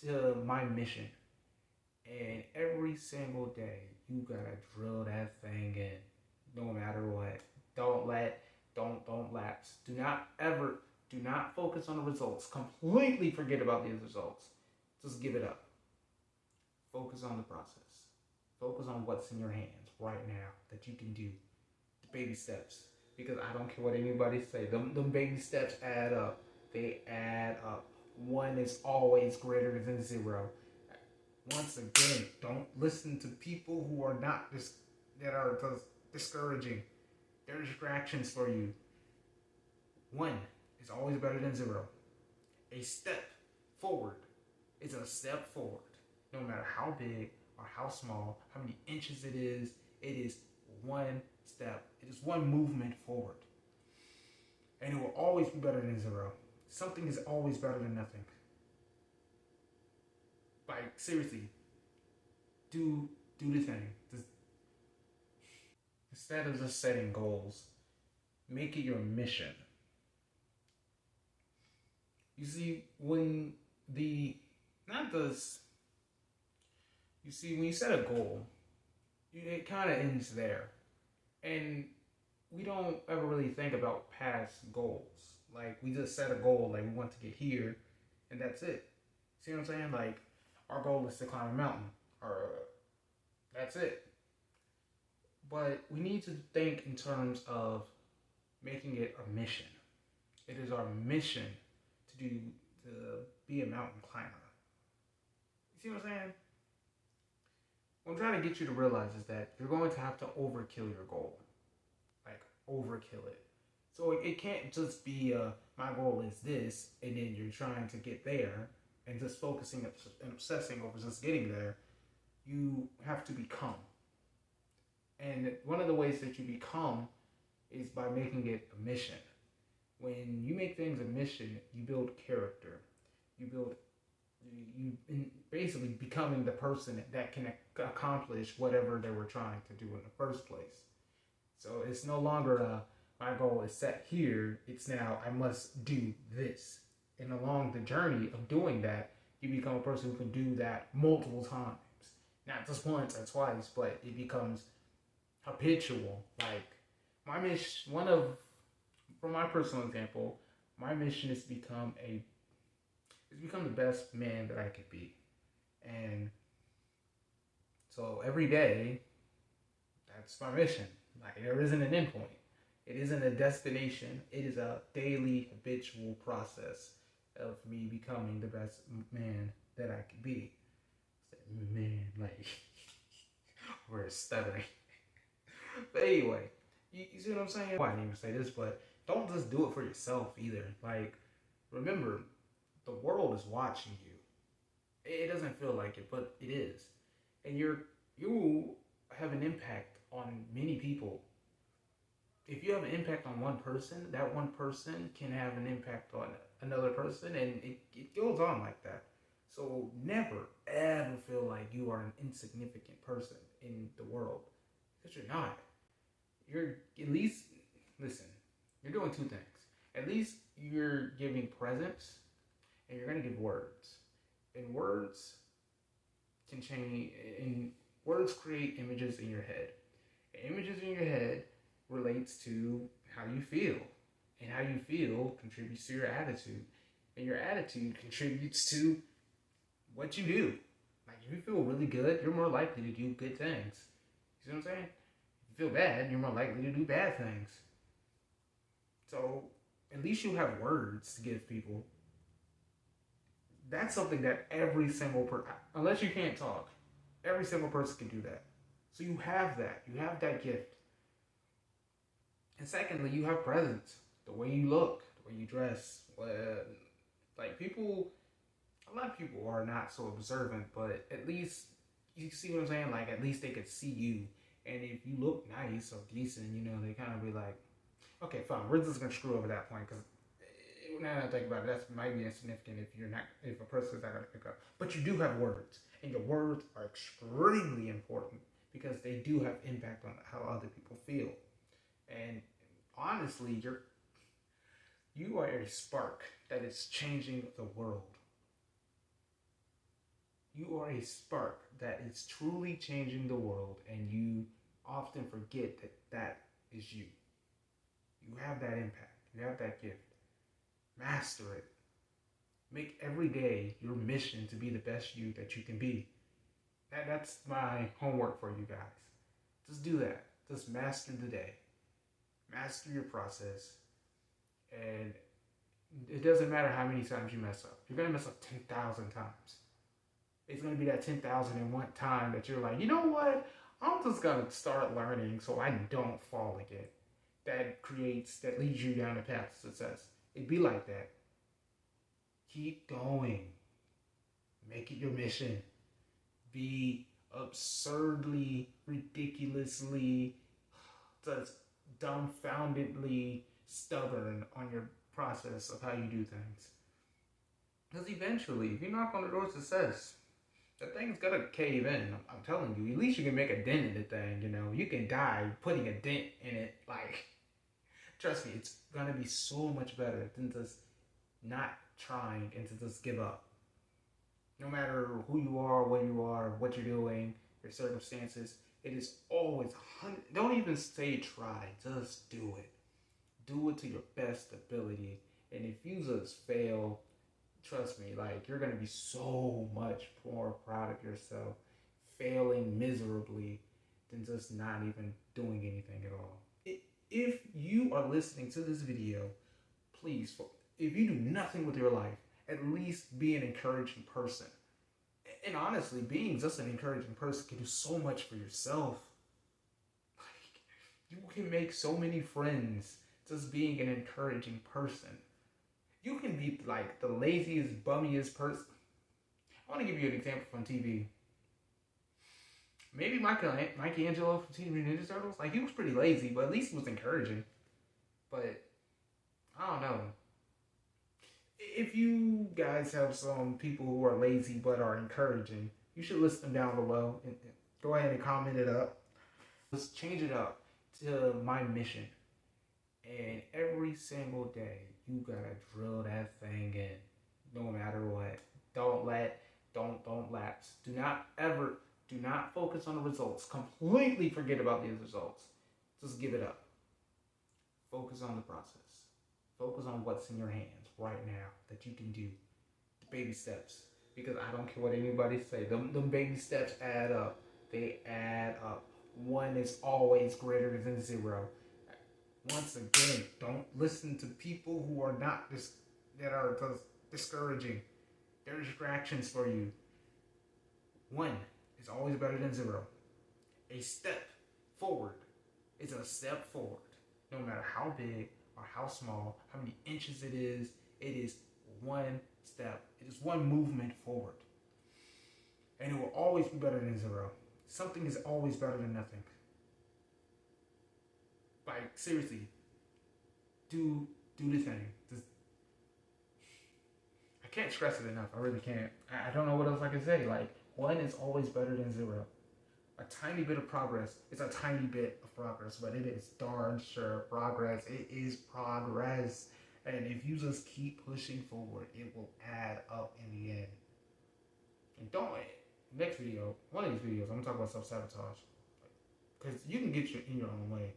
to my mission. And every single day, you gotta drill that thing in, no matter what. Don't let, don't lapse. Do not focus on the results. Completely forget about these results. Just give it up. Focus on the process. Focus on what's in your hands right now that you can do. The baby steps. Because I don't care what anybody say. Them baby steps add up. They add up. One is always greater than zero. Once again, don't listen to people who are not that are just discouraging. They're distractions for you. One is always better than zero. A step forward is a step forward. No matter how big or how small, how many inches it is one step. It is one movement forward. And it will always be better than zero. Something is always better than nothing. Like, seriously, do the thing. Instead of just setting goals, make it your mission. You see, when you set a goal, it kind of ends there. And we don't ever really think about past goals. Like, we just set a goal, like, we want to get here, and that's it. See what I'm saying? Like, our goal is to climb a mountain, or that's it. But we need to think in terms of making it a mission. It is our mission to be a mountain climber. You see what I'm saying? What I'm trying to get you to realize is that you're going to have to overkill your goal. Like, overkill it. So it can't just be my goal is this, and then you're trying to get there and just focusing and obsessing over just getting there. You have to become. And one of the ways that you become is by making it a mission. When you make things a mission, you build character. You basically becoming the person that can accomplish whatever they were trying to do in the first place. So it's no longer my goal is set here. It's now I must do this. And along the journey of doing that, you become a person who can do that multiple times. Not just once or twice, but it becomes habitual. Like, my mission, from my personal example, my mission is to become the best man that I could be. And so every day, that's my mission. Like, there isn't an endpoint. It isn't a destination. It is a daily, habitual process of me becoming the best man that I could be. Man, like, we're stuttering. But anyway, you see what I'm saying? Well, I didn't even say this, but don't just do it for yourself either. Like, remember, the world is watching you. It doesn't feel like it, but it is. And you have an impact on many people. If you have an impact on one person, that one person can have an impact on another person, and it goes on like that. So never, ever feel like you are an insignificant person in the world. Because you're not. You're at least, listen, you're doing two things. At least you're giving presence, and you're going to give words. And words can change, and words create images in your head. And images in your head relates to how you feel. And how you feel contributes to your attitude. And your attitude contributes to what you do. Like, if you feel really good, you're more likely to do good things. You see what I'm saying? If you feel bad, you're more likely to do bad things. So, at least you have words to give people. That's something that every single person, unless you can't talk, every single person can do that. So you have that. You have that gift. And secondly, you have presence. The way you look, the way you dress. Like, a lot of people are not so observant, but at least, you see what I'm saying? Like, at least they could see you. And if you look nice or decent, they kind of be like, okay, fine, we're just going to screw over that point, because now that I think about it, that might be insignificant if a person's not going to pick up. But you do have words, and your words are extremely important because they do have impact on how other people feel. And honestly, you are a spark that is changing the world. You are a spark that is truly changing the world, and you often forget that that is you. You have that impact. You have that gift. Master it. Make every day your mission to be the best you that you can be. That's my homework for you guys. Just do that. Just master the day. Master your process. And it doesn't matter how many times you mess up. You're going to mess up 10,000 times. It's going to be that 10,001 time that you're like, you know what? I'm just going to start learning so I don't fall again. That leads you down the path to success. It'd be like that. Keep going. Make it your mission. Be absurdly, ridiculously, just dumbfoundedly stubborn on your process of how you do things. Because eventually, if you knock on the door of success, the thing's gonna cave in. I'm telling you. At least you can make a dent in the thing, you know. You can die putting a dent in it. Like, trust me, it's gonna be so much better than just not trying and to just give up. No matter who you are, where you are, what you're doing, your circumstances, it is always 100. Don't even say try, just do it. Do it to your best ability. And if you just fail, trust me, like, you're gonna be so much more proud of yourself failing miserably than just not even doing anything at all. If you are listening to this video, please, if you do nothing with your life, at least be an encouraging person. And honestly, being just an encouraging person can do so much for yourself. Like, you can make so many friends just being an encouraging person. You can be like the laziest, bummiest person. I want to give you an example from TV. Maybe Michelangelo from Teenage Mutant Ninja Turtles. Like, he was pretty lazy, but at least he was encouraging. But I don't know. If you guys have some people who are lazy but are encouraging, you should list them down below and go ahead and comment it up. Let's change it up to my mission. And every single day, you gotta drill that thing in, no matter what. Don't lapse. Do not focus on the results. Completely forget about these results. Just give it up. Focus on the process. Focus on what's in your hands right now that you can do. The baby steps. Because I don't care what anybody say. Them baby steps add up. They add up. 1 is always greater than 0. Once again, don't listen to people who are that are just discouraging. They're distractions for you. 1 is always better than 0. A step forward is a step forward. No matter how big or how small, how many inches it is 1 step. It is 1 movement forward. And it will always be better than 0. Something is always better than nothing. Like, seriously, do the thing. I can't stress it enough. I really can't. I don't know what else I can say. Like, 1 is always better than 0. A tiny bit of progress is a tiny bit of progress, but it is darn sure progress. It is progress. And if you just keep pushing forward, it will add up in the end. And next video, one of these videos, I'm going to talk about self-sabotage. Because you can get in your own way.